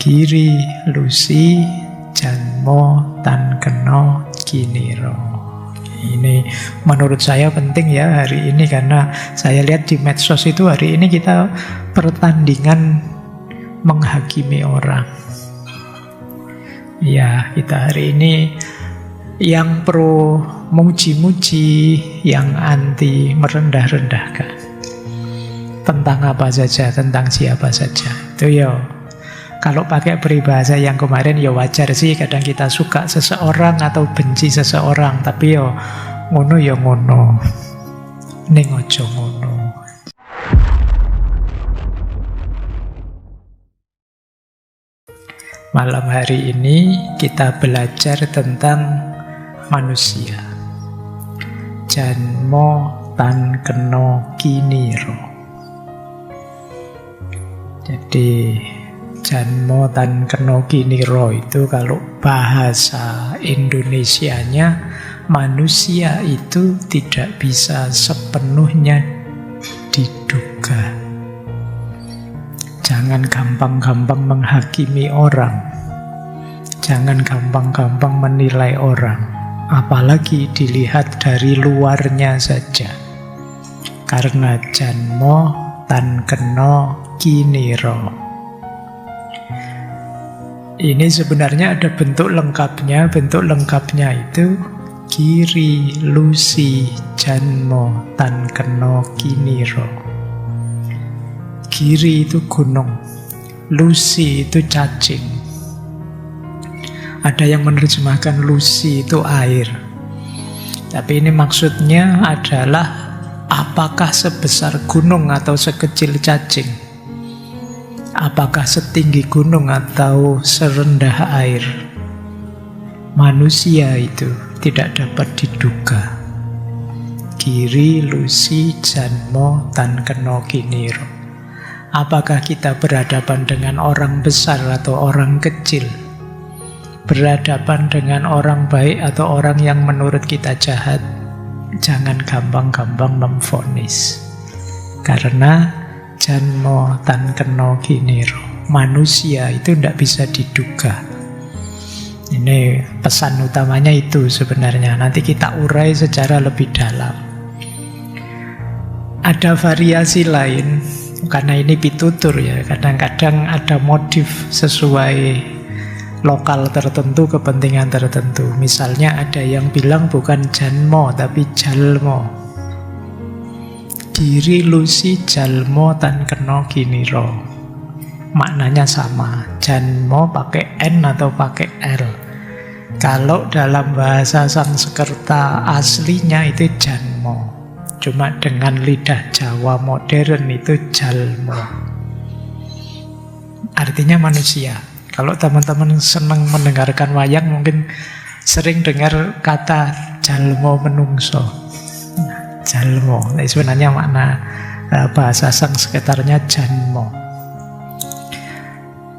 Giri lusi janmo tan keno kiniro. Ini menurut saya penting ya hari ini, karena saya lihat di medsos itu hari ini kita pertandingan menghakimi orang. Ya, kita hari ini yang pro muji-muji, yang anti merendah-rendahkan. Tentang apa saja, tentang siapa saja. Itu ya, kalau pakai peribahasa yang kemarin ya wajar sih, kadang kita suka seseorang atau benci seseorang, tapi ya ngono ya ngono, ning ojo ngono. Malam hari ini kita belajar tentang manusia. Janmo tan keno kiniro. Jadi janmo tan keno kiniro itu kalau bahasa Indonesianya, manusia itu tidak bisa sepenuhnya diduga. Jangan gampang-gampang menghakimi orang. Jangan gampang-gampang menilai orang. Apalagi dilihat dari luarnya saja. Karena janmo tan keno kiniro. Ini sebenarnya ada bentuk lengkapnya. Bentuk lengkapnya itu giri lusi janmo tan keno kiniro. Giri itu gunung, lusi itu cacing. Ada yang menerjemahkan lusi itu air. Tapi ini maksudnya adalah apakah sebesar gunung atau sekecil cacing? Apakah setinggi gunung atau serendah air? Manusia itu tidak dapat diduga. Giri lusi janmo tan keno kiniro. Apakah kita berhadapan dengan orang besar atau orang kecil? Berhadapan dengan orang baik atau orang yang menurut kita jahat? Jangan gampang-gampang memvonis. Karena janmo tan keno kiniro, manusia itu tidak bisa diduga. Ini pesan utamanya itu sebenarnya. Nanti kita urai secara lebih dalam. Ada variasi lain, karena ini pitutur ya. Kadang-kadang ada motif sesuai lokal tertentu, kepentingan tertentu. Misalnya ada yang bilang bukan janmo tapi jalmo. Giri lusi jalmo tan keno kiniro. Maknanya sama. Janmo pakai N atau pakai L. Kalau dalam bahasa Sanskerta aslinya itu janmo. Cuma dengan lidah Jawa modern itu jalmo. Artinya manusia. Kalau teman-teman senang mendengarkan wayang mungkin sering dengar kata jalmo menungso. Jalmo, sebenarnya makna bahasa Sanskertanya janmo.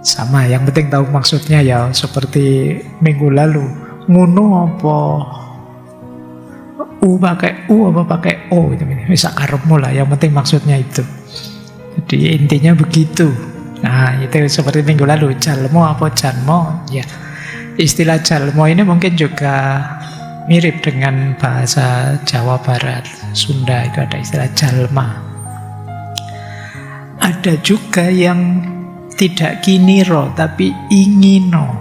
Sama, yang penting tahu maksudnya ya. Seperti minggu lalu, ngono apa U pakai U apa pakai O, itu bisa karepmu lah, yang penting maksudnya itu. Jadi intinya begitu. Nah, itu seperti minggu lalu, jalmo apa janmo, ya. Istilah jalmo ini mungkin juga mirip dengan bahasa Jawa Barat, Sunda itu ada istilah jalma. Ada juga yang tidak kiniro tapi ingino.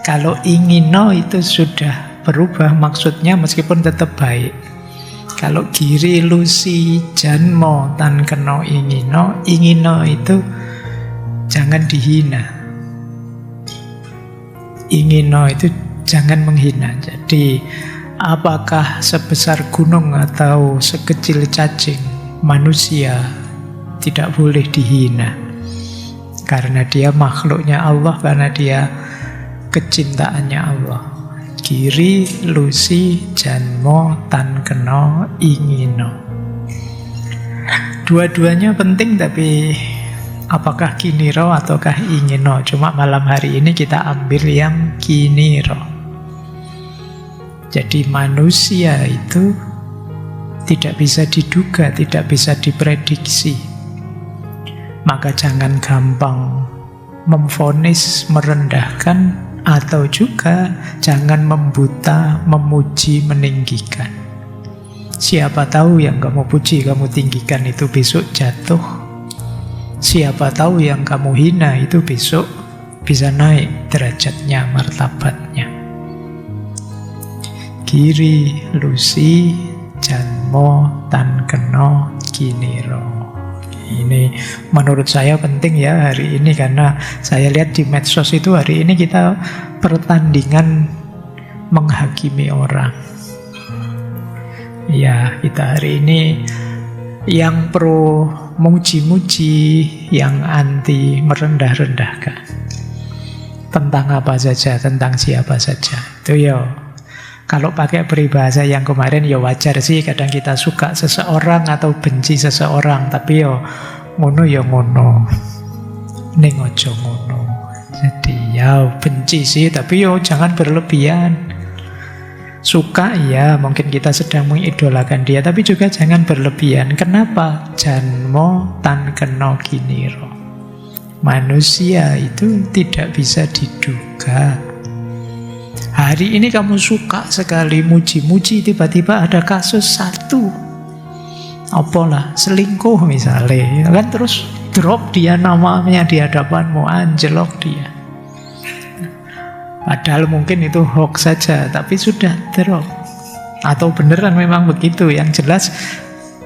Kalau ingino itu sudah berubah maksudnya meskipun tetap baik. Kalau giri lusi janmo tan keno ingino, ingino itu jangan dihina. Ingino itu jangan menghina. Jadi apakah sebesar gunung atau sekecil cacing, manusia tidak boleh dihina. Karena dia makhluknya Allah, karena dia kecintaannya Allah. Giri lusi janmo tan keno ingino. Dua-duanya penting, tapi apakah kiniro ataukah ingino? Cuma malam hari ini kita ambil yang kiniro. Jadi manusia itu tidak bisa diduga, tidak bisa diprediksi. Maka jangan gampang memvonis, merendahkan, atau juga jangan membuta, memuji, meninggikan. Siapa tahu yang kamu puji, kamu tinggikan itu besok jatuh. Siapa tahu yang kamu hina itu besok bisa naik derajatnya, martabatnya. Giri lusi janmo tan keno kiniro. Ini menurut saya penting ya hari ini, karena saya lihat di medsos itu hari ini kita pertandingan menghakimi orang. Ya, kita hari ini yang pro muji-muji, yang anti merendah-rendahkan. Tentang apa saja, tentang siapa saja. Itu ya, kalau pakai peribahasa yang kemarin ya wajar sih, kadang kita suka seseorang atau benci seseorang, tapi ya ngono ya ngono, ning ojo ngono. Jadi ya benci sih, tapi ya jangan berlebihan. Suka ya, mungkin kita sedang mengidolakan dia, tapi juga jangan berlebihan. Kenapa? Janmo tan keno kiniro. Manusia itu tidak bisa diduga. Hari ini kamu suka sekali muji-muji, tiba-tiba ada kasus satu, apalah, selingkuh misalnya, kan terus drop dia namanya di hadapanmu, anjlok dia. Padahal mungkin itu hoax saja, tapi sudah drop. Atau beneran memang begitu, yang jelas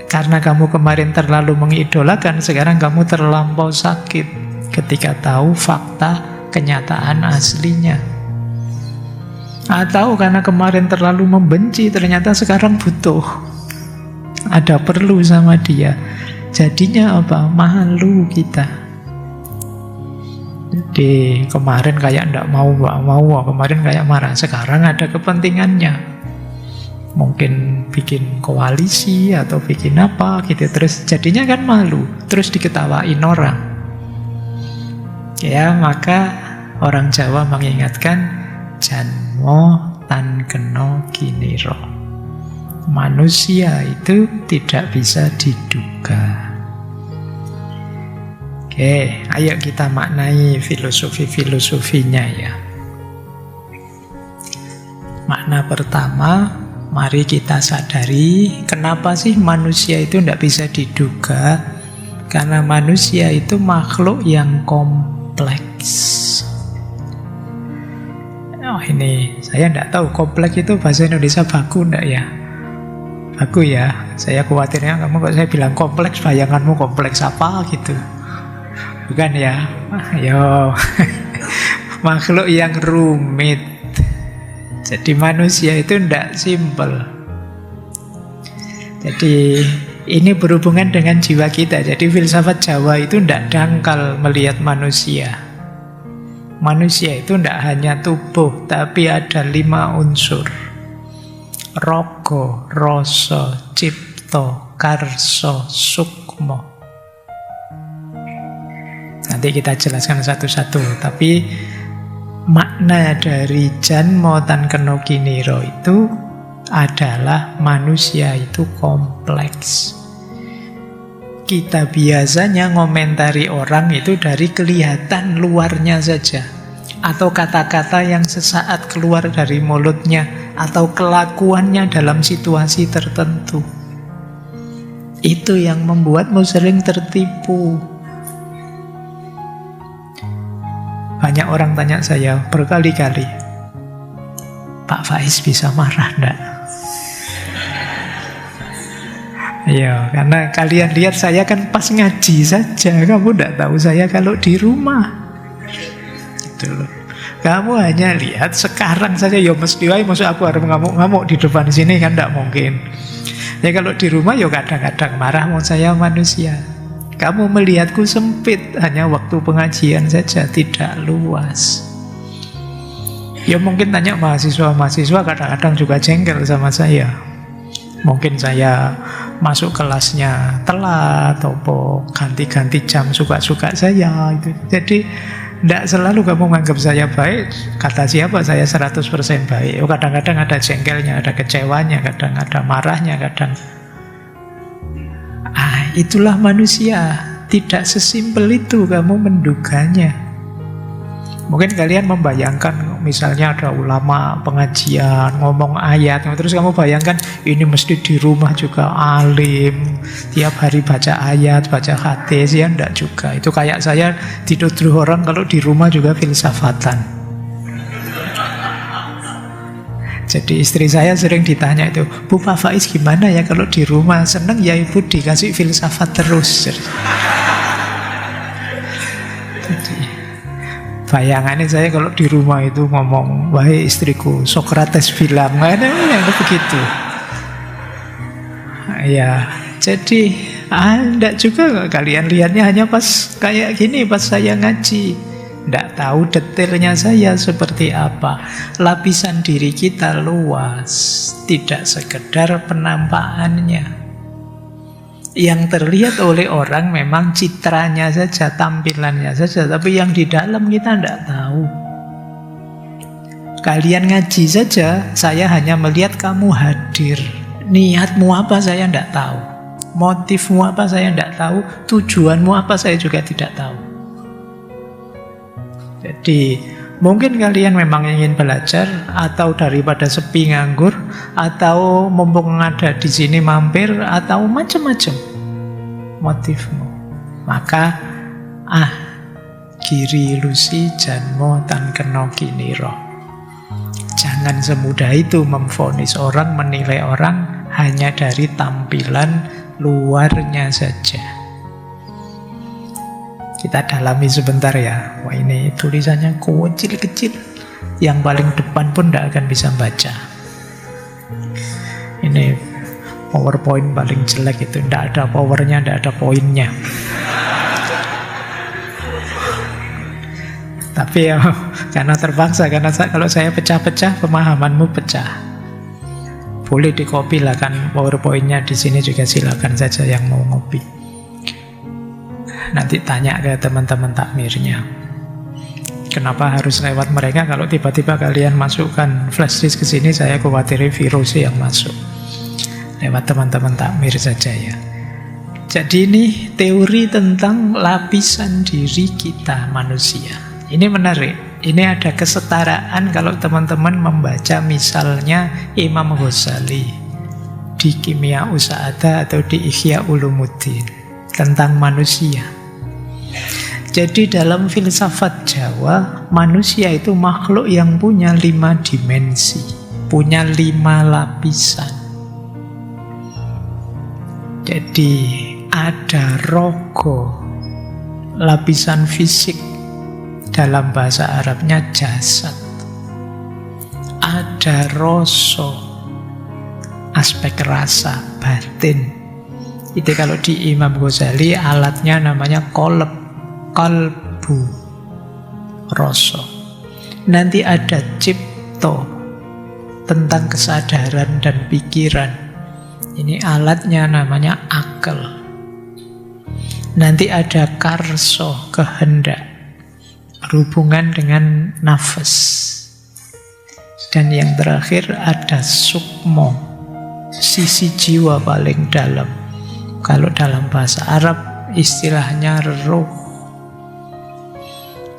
karena kamu kemarin terlalu mengidolakan, sekarang kamu terlampau sakit ketika tahu fakta kenyataan aslinya. Atau karena kemarin terlalu membenci, ternyata sekarang butuh, ada perlu sama dia. Jadinya apa? Malu kita. Jadi kemarin kayak nggak mau, kemarin kayak marah, sekarang ada kepentingannya. Mungkin bikin koalisi atau bikin apa gitu, terus jadinya kan malu, terus diketawain orang. Ya, maka orang Jawa mengingatkan janmo tan keno kiniro. Manusia itu tidak bisa diduga. Oke, ayo kita maknai filosofi-filosofinya ya. Makna pertama, mari kita sadari kenapa sih manusia itu tidak bisa diduga. Karena manusia itu makhluk yang kompleks. Oh, ini saya tidak tahu kompleks itu bahasa Indonesia baku enggak ya? Baku ya. Saya khawatirnya kamu kok saya bilang kompleks, bayanganmu kompleks apa gitu. Bukan ya? Ayo. Makhluk yang rumit. Jadi manusia itu tidak simpel. Jadi ini berhubungan dengan jiwa kita. Jadi filsafat Jawa itu tidak dangkal melihat manusia. Manusia itu tidak hanya tubuh, tapi ada 5 unsur. Raga, rasa, cipta, karsa, sukma. Nanti kita jelaskan satu-satu. Tapi makna dari janmo tan keno kiniro itu adalah manusia itu kompleks. Kita biasanya ngomentari orang itu dari kelihatan luarnya saja, atau kata-kata yang sesaat keluar dari mulutnya, atau kelakuannya dalam situasi tertentu. Itu yang membuatmu sering tertipu. Banyak orang tanya saya berkali-kali, Pak Faiz bisa marah enggak? Ya, karena kalian lihat saya kan pas ngaji saja. Kamu tidak tahu saya kalau di rumah. Gitu loh. Kamu hanya lihat sekarang saja. Ya mesti maksud aku harus ngamuk-ngamuk di depan sini kan tidak mungkin. Ya kalau di rumah ya kadang-kadang marah, mau saya manusia. Kamu melihatku sempit, hanya waktu pengajian saja, tidak luas. Ya mungkin tanya mahasiswa kadang-kadang juga jengkel sama saya. Mungkin saya masuk kelasnya telat atau ganti-ganti jam suka-suka saya itu. Jadi tidak selalu kamu menganggap saya baik. Kata siapa saya 100% baik. Oh, kadang-kadang ada jengkelnya, ada kecewanya, kadang ada marahnya, kadang. Itulah manusia. Tidak sesimpel itu kamu menduganya. Mungkin kalian membayangkan misalnya ada ulama pengajian ngomong ayat, terus kamu bayangkan ini mesti di rumah juga alim, tiap hari baca ayat, baca hadis. Ya enggak juga. Itu kayak saya dituduh orang kalau di rumah juga filsafatan. Jadi istri saya sering ditanya itu, Bu, Pak Faiz gimana ya kalau di rumah? Seneng ya ibu dikasih filsafat terus. Jadi bayangannya saya kalau di rumah itu ngomong, wahai istriku, Sokrates bilang, mana yang begitu. Ya, jadi enggak juga kalian lihatnya hanya pas kayak gini, pas saya ngaji. Tidak tahu detailnya saya seperti apa. Lapisan diri kita luas, tidak sekedar penampakannya. Yang terlihat oleh orang memang citranya saja, tampilannya saja, tapi yang di dalam kita tidak tahu. Kalian ngaji saja, saya hanya melihat kamu hadir. Niatmu apa saya tidak tahu. Motifmu apa saya tidak tahu. Tujuanmu apa saya juga tidak tahu. Jadi mungkin kalian memang ingin belajar, atau daripada sepi nganggur, atau mumpung ada di sini mampir, atau macam-macam motifmu. Maka giri lusi janmo tan keno kiniro. Jangan semudah itu memvonis orang, menilai orang hanya dari tampilan luarnya saja. Kita dalami sebentar ya. Wah, ini tulisannya kecil-kecil. Yang paling depan pun tidak akan bisa baca. Ini PowerPoint paling jelek itu. Tidak ada powernya, tidak ada poinnya. Tapi ya, karena terpaksa. Karena kalau saya pecah-pecah, pemahamanmu pecah. Boleh di-copy lah kan PowerPoint-nya. Di sini juga silakan saja yang mau ngopi. Nanti tanya ke teman-teman takmirnya, kenapa harus lewat mereka? Kalau tiba-tiba kalian masukkan flash disk ke sini, saya khawatir virus yang masuk. Lewat teman-teman takmir saja ya. Jadi ini teori tentang lapisan diri kita manusia. Ini menarik. Ini ada kesetaraan kalau teman-teman membaca misalnya Imam Ghazali di Kimia Usa'ada atau di Ihya Ulumuddin tentang manusia. Jadi dalam filsafat Jawa, manusia itu makhluk yang punya 5 dimensi, punya 5 lapisan. Jadi ada rogo, lapisan fisik, dalam bahasa Arabnya jasad. Ada roso, aspek rasa, batin. Itu kalau di Imam Ghazali alatnya namanya qalb, kalbu, roso. Nanti ada cipto, tentang kesadaran dan pikiran. Ini alatnya namanya akal. Nanti ada karso, kehendak, berhubungan dengan nafas. Dan yang terakhir ada sukmo, sisi jiwa paling dalam. Kalau dalam bahasa Arab istilahnya ruh.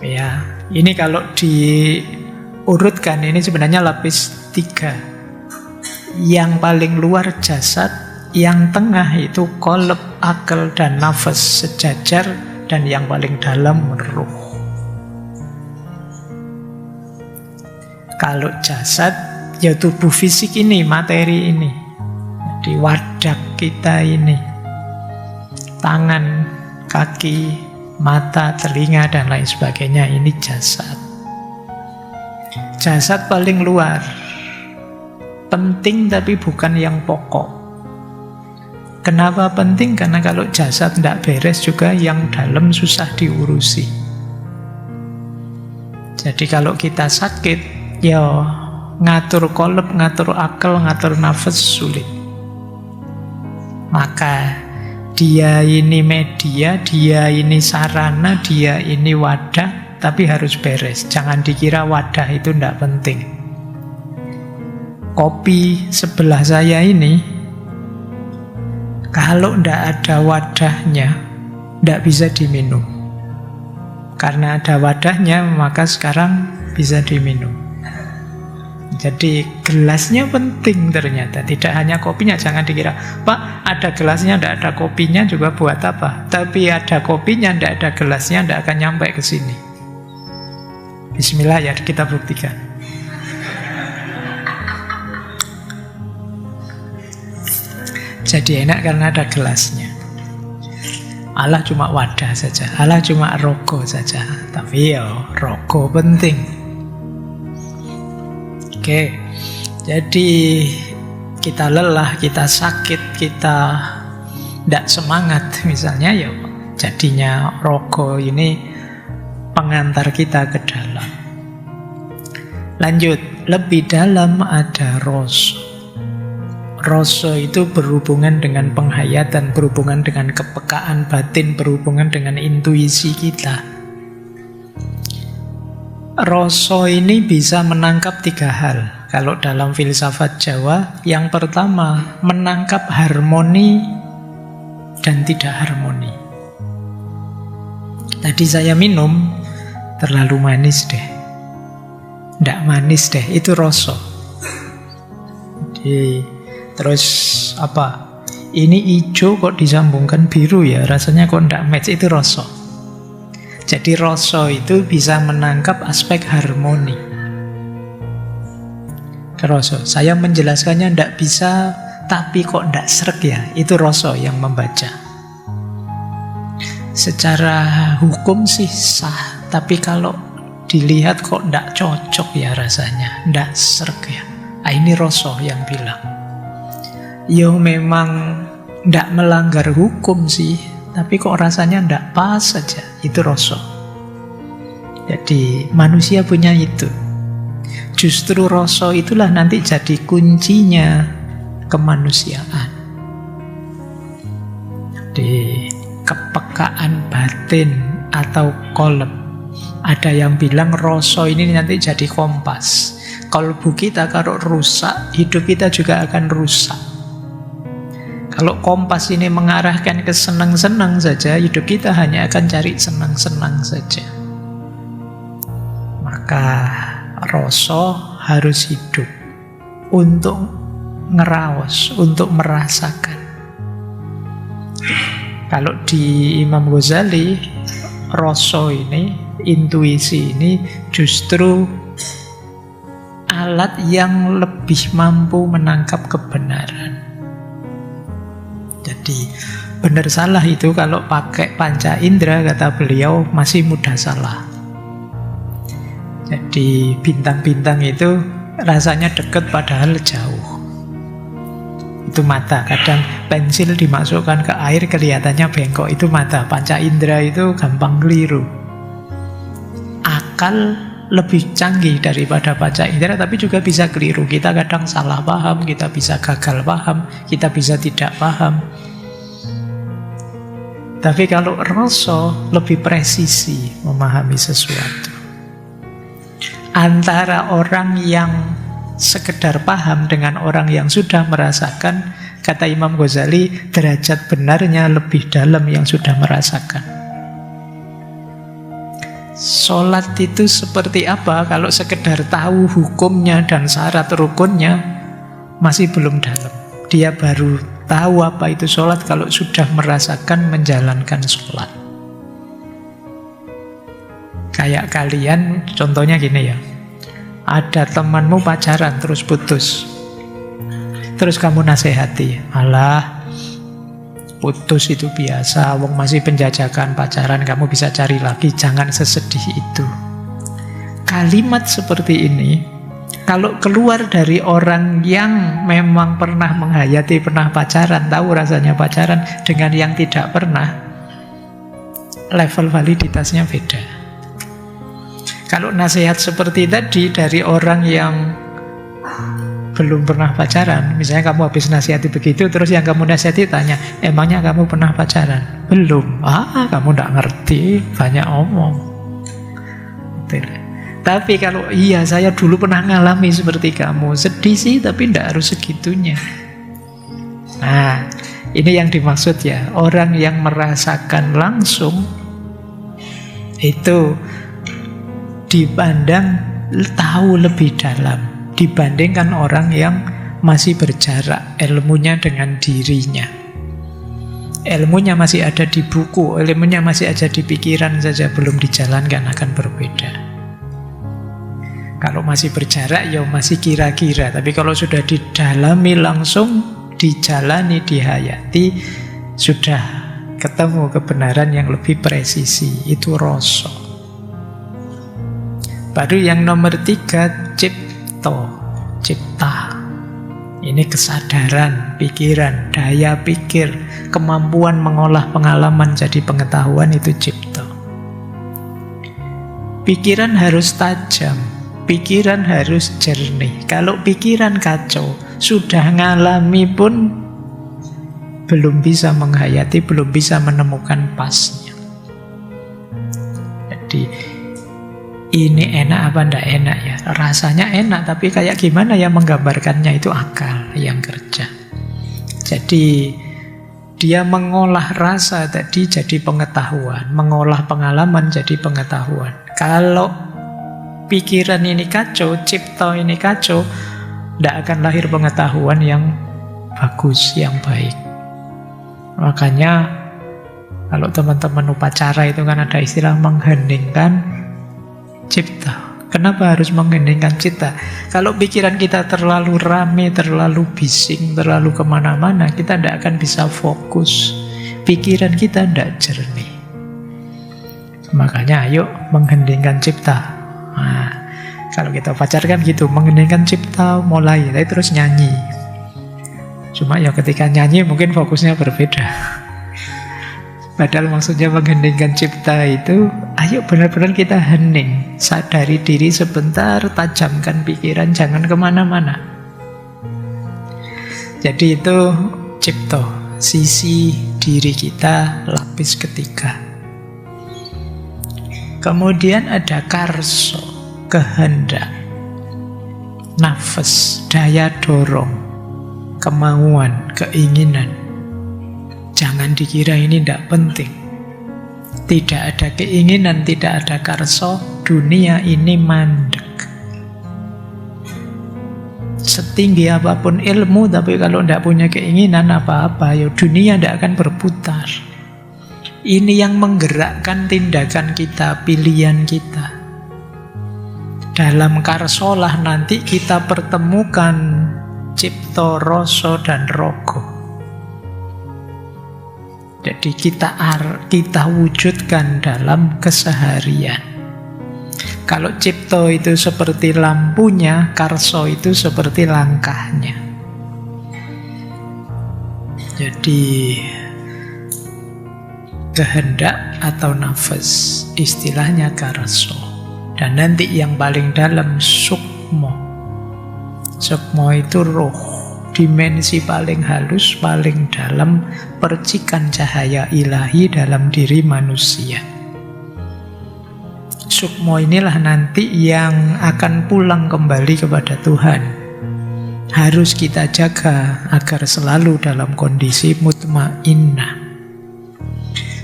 Ya, ini kalau diurutkan ini sebenarnya lapis 3. Yang paling luar jasad, yang tengah itu qalb, akal dan nafas sejajar, dan yang paling dalam ruh. Kalau jasad ya tubuh fisik ini, materi ini, di wadah kita ini. Tangan, kaki, mata, telinga, dan lain sebagainya. Ini jasad. Jasad paling luar. Penting tapi bukan yang pokok. Kenapa penting? Karena kalau jasad tidak beres juga yang dalam susah diurusi. Jadi kalau kita sakit, ya ngatur qalb, ngatur akal, ngatur nafas sulit. Maka dia ini media, dia ini sarana, dia ini wadah, tapi harus beres. Jangan dikira wadah itu tidak penting. Kopi sebelah saya ini, kalau tidak ada wadahnya, tidak bisa diminum. Karena ada wadahnya, maka sekarang bisa diminum. Jadi gelasnya penting ternyata. Tidak hanya kopinya, jangan dikira, Pak, ada gelasnya, tidak ada kopinya juga buat apa? Tapi ada kopinya, tidak ada gelasnya, tidak akan nyampe ke sini. Bismillah ya, kita buktikan. Jadi enak karena ada gelasnya. Allah cuma wadah saja, Allah cuma rokok saja. Tapi ya, rokok penting. Oke, jadi kita lelah, kita sakit, kita tidak semangat misalnya, ya jadinya rokok ini pengantar kita ke dalam. Lanjut, lebih dalam ada rasa. Rasa itu berhubungan dengan penghayatan, berhubungan dengan kepekaan batin, berhubungan dengan intuisi kita. Rasa ini bisa menangkap 3 hal. Kalau dalam filsafat Jawa, yang pertama menangkap harmoni dan tidak harmoni. Tadi saya minum, terlalu manis deh. Tidak manis deh, itu rasa. Terus apa? Ini hijau kok disambungkan biru ya, rasanya kok tidak match, itu rasa. Jadi rasa itu bisa menangkap aspek harmoni. Rasa, saya menjelaskannya tidak bisa, tapi kok tidak sreg ya, itu rasa yang membaca. Secara hukum sih sah, tapi kalau dilihat kok tidak cocok ya rasanya, tidak sreg ya. Nah, ini rasa yang bilang. Yo memang tidak melanggar hukum sih, tapi kok rasanya tidak pas saja, itu rasa. Jadi manusia punya itu. Justru rasa itulah nanti jadi kuncinya kemanusiaan. Di kepekaan batin atau kolab. Ada yang bilang rasa ini nanti jadi kompas. Kalbu kita kalau rusak, hidup kita juga akan rusak. Kalau kompas ini mengarahkan ke senang-senang saja, hidup kita hanya akan cari senang-senang saja. Maka rasa harus hidup untuk ngeraos, untuk merasakan. Kalau di Imam Ghazali, rasa ini, intuisi ini justru alat yang lebih mampu menangkap kebenaran. Jadi benar salah itu kalau pakai panca indera, kata beliau, masih mudah salah. Jadi bintang-bintang itu rasanya dekat padahal jauh. Itu mata. Kadang pensil dimasukkan ke air kelihatannya bengkok, itu mata. Panca indera itu gampang keliru. Akal lebih canggih daripada panca indera, tapi juga bisa keliru. Kita kadang salah paham, kita bisa gagal paham, kita bisa tidak paham. Tapi kalau rasa lebih presisi memahami sesuatu. Antara orang yang sekedar paham dengan orang yang sudah merasakan, kata Imam Ghazali, derajat benarnya lebih dalam yang sudah merasakan. Sholat itu seperti apa? Kalau sekedar tahu hukumnya dan syarat rukunnya, masih belum dalam. Dia baru tahu apa itu sholat kalau sudah merasakan menjalankan sholat. Kayak kalian, contohnya gini ya, ada temanmu pacaran terus putus, terus kamu nasihati, alah putus itu biasa, wong masih penjajakan pacaran, kamu bisa cari lagi, jangan sesedih itu. Kalimat seperti ini kalau keluar dari orang yang memang pernah menghayati, pernah pacaran, tahu rasanya pacaran, dengan yang tidak pernah, level validitasnya beda. Kalau nasihat seperti tadi dari orang yang belum pernah pacaran, misalnya kamu habis nasihati begitu, terus yang kamu nasihati tanya, emangnya kamu pernah pacaran? Belum. Kamu tidak ngerti, banyak omong. Betul. Tapi kalau iya saya dulu pernah ngalami seperti kamu, sedih sih tapi tidak harus segitunya. Nah, ini yang dimaksud ya, orang yang merasakan langsung Itu dipandang tahu lebih dalam dibandingkan orang yang masih berjarak ilmunya dengan dirinya. Ilmunya masih ada di buku, ilmunya masih ada di pikiran saja, belum dijalankan, akan berbeda. Kalau masih berjarak ya masih kira-kira, tapi kalau sudah didalami langsung, dijalani, dihayati, sudah ketemu kebenaran yang lebih presisi, itu rasa. Baru yang nomor 3, cipta. Ini kesadaran, pikiran, daya pikir, kemampuan mengolah pengalaman jadi pengetahuan, itu cipta. Pikiran harus tajam, pikiran harus jernih. Kalau pikiran kacau, sudah ngalami pun belum bisa menghayati, belum bisa menemukan pasnya. Jadi ini enak apa ndak enak ya? Rasanya enak, tapi kayak gimana ya menggambarkannya, itu akal yang kerja. Jadi dia mengolah rasa tadi jadi pengetahuan, mengolah pengalaman jadi pengetahuan. Kalau pikiran ini kacau, cipta ini kacau, ndak akan lahir pengetahuan yang bagus, yang baik. Makanya kalau teman-teman upacara itu kan ada istilah mengheningkan cipta. Kenapa harus mengheningkan cipta? Kalau pikiran kita terlalu rame, terlalu bising, terlalu kemana-mana, kita tidak akan bisa fokus. Pikiran kita tidak jernih. Makanya ayo mengheningkan cipta. Nah, kalau kita pacarkan gitu, mengheningkan cipta, mulai, terus nyanyi. Cuma ya ketika nyanyi mungkin fokusnya berbeda. Padahal maksudnya mengheningkan cipta itu, ayo benar-benar kita hening, sadari diri sebentar, tajamkan pikiran, jangan kemana-mana. Jadi itu cipta, sisi diri kita, lapis ketiga. Kemudian ada karso, kehendak, nafas, daya dorong, kemauan, keinginan. Jangan dikira ini tidak penting. Tidak ada keinginan, tidak ada karso, dunia ini mandek. Setinggi apapun ilmu, tapi kalau tidak punya keinginan apa-apa, ya dunia tidak akan berputar. Ini yang menggerakkan tindakan kita, pilihan kita. Dalam karsolah nanti kita pertemukan cipta, rasa, dan rogo. Jadi kita wujudkan dalam keseharian. Kalau cipta itu seperti lampunya, karso itu seperti langkahnya. Jadi kehendak atau nafas, istilahnya karso. Dan nanti yang paling dalam sukmo. Sukmo itu roh. Dimensi paling halus, paling dalam, percikan cahaya ilahi dalam diri manusia. Sukmo inilah nanti yang akan pulang kembali kepada Tuhan. Harus kita jaga agar selalu dalam kondisi mutmainnah.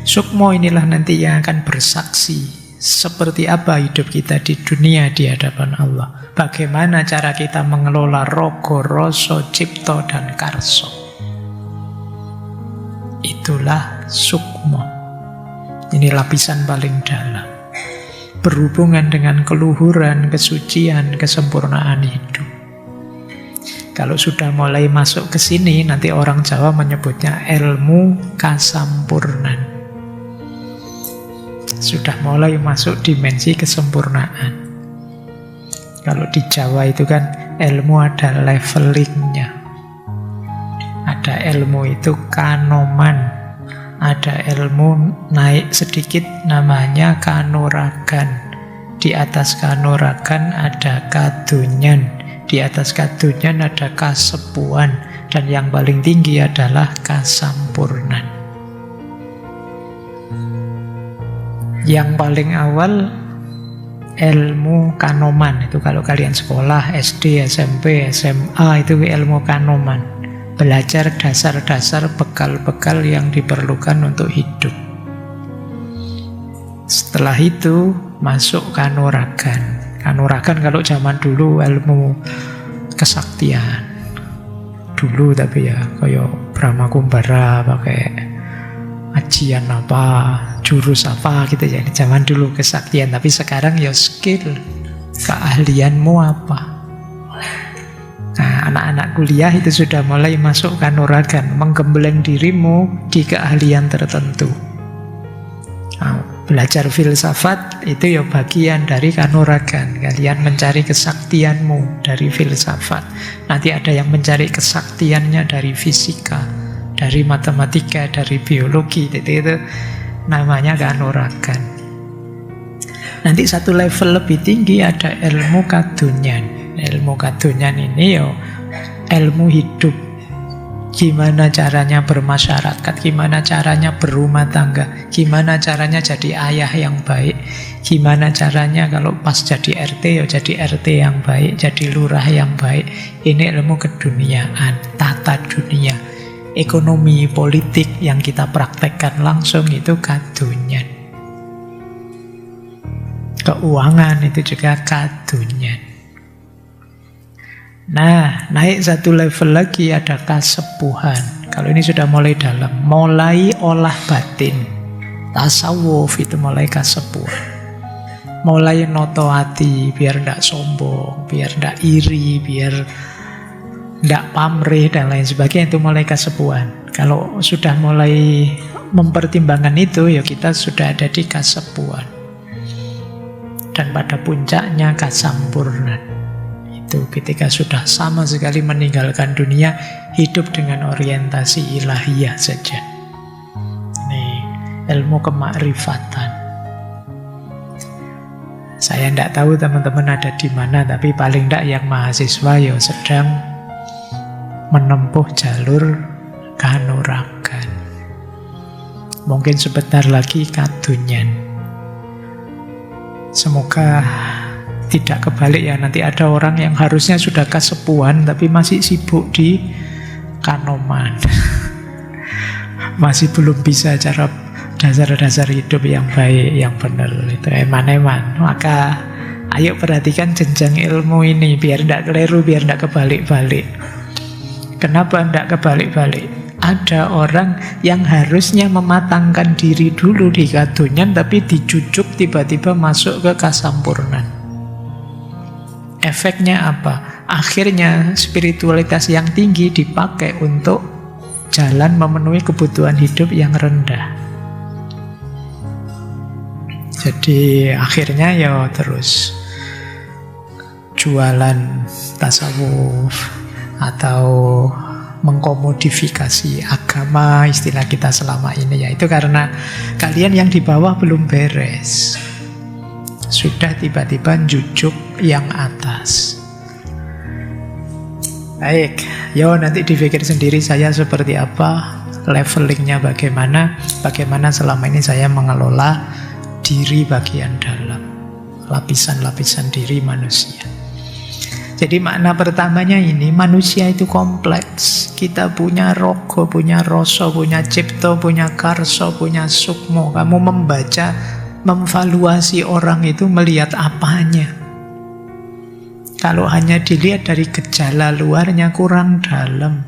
Sukmo inilah nanti yang akan bersaksi seperti apa hidup kita di dunia di hadapan Allah. Bagaimana cara kita mengelola rogo, rasa, cipta, dan karso. Itulah sukmo. Ini lapisan paling dalam. Berhubungan dengan keluhuran, kesucian, kesempurnaan hidup. Kalau sudah mulai masuk ke sini, nanti orang Jawa menyebutnya ilmu kasampurnan. Sudah mulai masuk dimensi kesempurnaan. Kalau di Jawa itu kan ilmu ada levelingnya. Ada ilmu itu kanoman. Ada ilmu naik sedikit namanya kanuragan. Di atas kanuragan ada kadunyan. Di atas kadunyan ada kasepuan. Dan yang paling tinggi adalah kasampurnan. Yang paling awal ilmu kanoman. Itu kalau kalian sekolah SD, SMP, SMA itu ilmu kanoman. Belajar dasar-dasar bekal-bekal yang diperlukan untuk hidup. Setelah setelah itu masuk kanuragan. Kanuragan kalau zaman dulu ilmu kesaktian. Dulu tapi ya kayak Brahma Kumbara pakai ajian apa, jurus apa gitu ya. Zaman dulu kesaktian, tapi sekarang ya skill, keahlianmu apa. Nah, anak-anak kuliah itu sudah mulai masuk kanuragan, menggembleng dirimu di keahlian tertentu. Nah, belajar filsafat itu ya bagian dari kanuragan. Kalian mencari kesaktianmu dari filsafat. Nanti ada yang mencari kesaktiannya dari fisika, dari matematika, dari biologi. Itu namanya kanuragan. Nanti satu level lebih tinggi ada ilmu kadunyan. Ilmu kadunyan ini ya ilmu hidup. Gimana caranya bermasyarakat, gimana caranya berumah tangga, gimana caranya jadi ayah yang baik, gimana caranya kalau pas jadi RT ya jadi RT yang baik, jadi lurah yang baik. Ini ilmu keduniaan, tata dunia, ekonomi, politik yang kita praktekkan langsung itu kadunyan. Keuangan itu juga kadunyan. Nah, naik satu level lagi ada kasepuhan. Kalau ini sudah mulai dalam, mulai olah batin. Tasawuf itu mulai kasepuhan. Mulai noto hati, biar tidak sombong, biar tidak iri, biar tidak pamrih dan lain sebagainya, itu mulai kasepuhan. Kalau sudah mulai mempertimbangkan itu, ya kita sudah ada di kasepuhan. Dan pada puncaknya kasampurnan. Itu ketika sudah sama sekali meninggalkan dunia, hidup dengan orientasi ilahiyah saja. Ini ilmu kemakrifatan. Saya tidak tahu teman-teman ada di mana, tapi paling tidak yang mahasiswa ya sedang menempuh jalur kanuragan. Mungkin sebentar lagi kadunyan. Semoga tidak kebalik ya, nanti ada orang yang harusnya sudah kasepuhan tapi masih sibuk di kanoman. Masih belum bisa cara dasar-dasar hidup yang baik, yang benar. Itu eman-eman. Maka ayo perhatikan jenjang ilmu ini biar tidak keliru, biar tidak kebalik-balik. Kenapa tidak kebalik-balik? Ada orang yang harusnya mematangkan diri dulu di kadunyan tapi dijujuk tiba-tiba masuk ke kasampurnan. Efeknya apa? Akhirnya spiritualitas yang tinggi dipakai untuk jalan memenuhi kebutuhan hidup yang rendah. Jadi akhirnya ya terus jualan tasawuf atau mengkomodifikasi agama istilah kita selama ini, ya itu karena kalian yang di bawah belum beres. Sudah tiba-tiba jujuk yang atas. Baik, yo nanti dipikir sendiri saya seperti apa, levelingnya bagaimana selama ini saya mengelola diri bagian dalam, lapisan-lapisan diri manusia. Jadi makna pertamanya ini, manusia itu kompleks. Kita punya rogo, punya rasa, punya cipta, punya karsa, punya sukmo. Kamu membaca, memvaluasi orang itu melihat apanya. Kalau hanya dilihat dari gejala luarnya kurang dalam.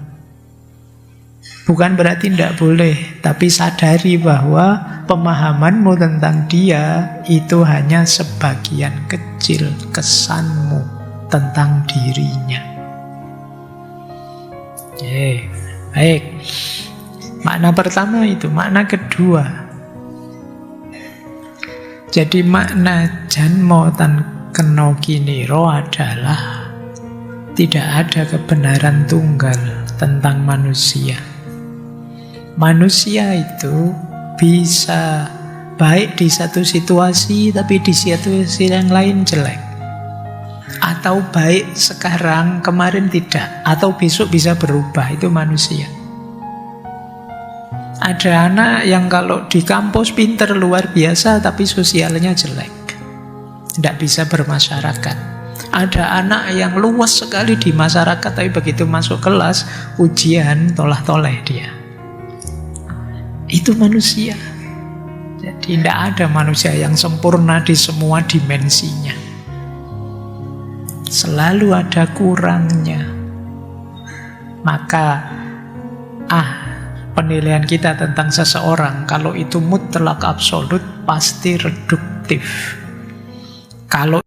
Bukan berarti tidak boleh, tapi sadari bahwa pemahamanmu tentang dia itu hanya sebagian kecil kesanmu tentang dirinya. Baik. Makna pertama itu. Makna kedua, jadi makna janmo tan keno kiniro adalah tidak ada kebenaran tunggal tentang manusia. Manusia itu bisa baik di satu situasi tapi di situasi yang lain jelek. Atau baik sekarang, kemarin tidak. Atau besok bisa berubah, itu manusia. Ada anak yang kalau di kampus pinter luar biasa tapi sosialnya jelek, tidak bisa bermasyarakat. Ada anak yang luas sekali di masyarakat tapi begitu masuk kelas ujian tolah-toleh dia. Itu manusia. Jadi tidak ada manusia yang sempurna di semua dimensinya. Selalu ada kurangnya. Maka penilaian kita tentang seseorang, kalau itu mutlak absolut, pasti reduktif. Kalau